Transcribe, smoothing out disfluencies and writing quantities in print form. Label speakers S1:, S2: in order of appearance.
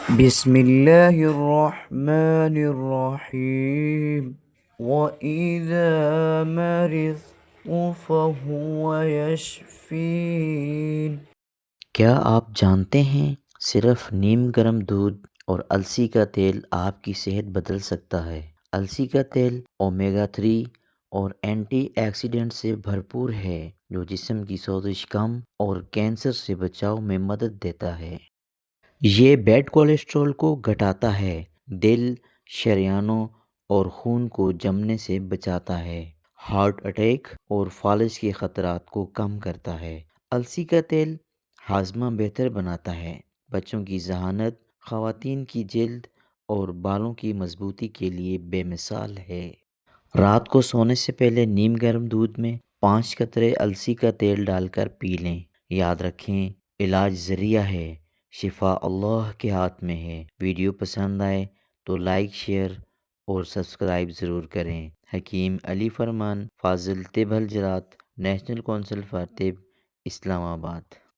S1: بسم الله الرحمن الرحيم وإذا مرضت فهو يشفين۔
S2: کیا آپ جانتے ہیں صرف نیم گرم دودھ اور السی کا تیل آپ کی صحت بدل سکتا ہے۔ السی کا تیل اومیگا 3 اور اینٹی آکسیڈنٹ سے بھرپور ہے جو جسم کی سوزش کم اور کینسر سے بچاؤ میں مدد دیتا ہے۔ یہ بیڈ کولیسٹرول کو گھٹاتا ہے، دل، شریانوں اور خون کو جمنے سے بچاتا ہے، ہارٹ اٹیک اور فالج کے خطرات کو کم کرتا ہے۔ السی کا تیل ہاضمہ بہتر بناتا ہے، بچوں کی ذہانت، خواتین کی جلد اور بالوں کی مضبوطی کے لیے بے مثال ہے۔ رات کو سونے سے پہلے نیم گرم دودھ میں 5 قطرے السی کا تیل ڈال کر پی لیں۔ یاد رکھیں، علاج ذریعہ ہے، شفا اللہ کے ہاتھ میں ہے۔ ویڈیو پسند آئے تو لائک، شیئر اور سبسکرائب ضرور کریں۔ حکیم علی فرمان، فاضل طب الجراحات، نیشنل کونسل فار طب، اسلام آباد۔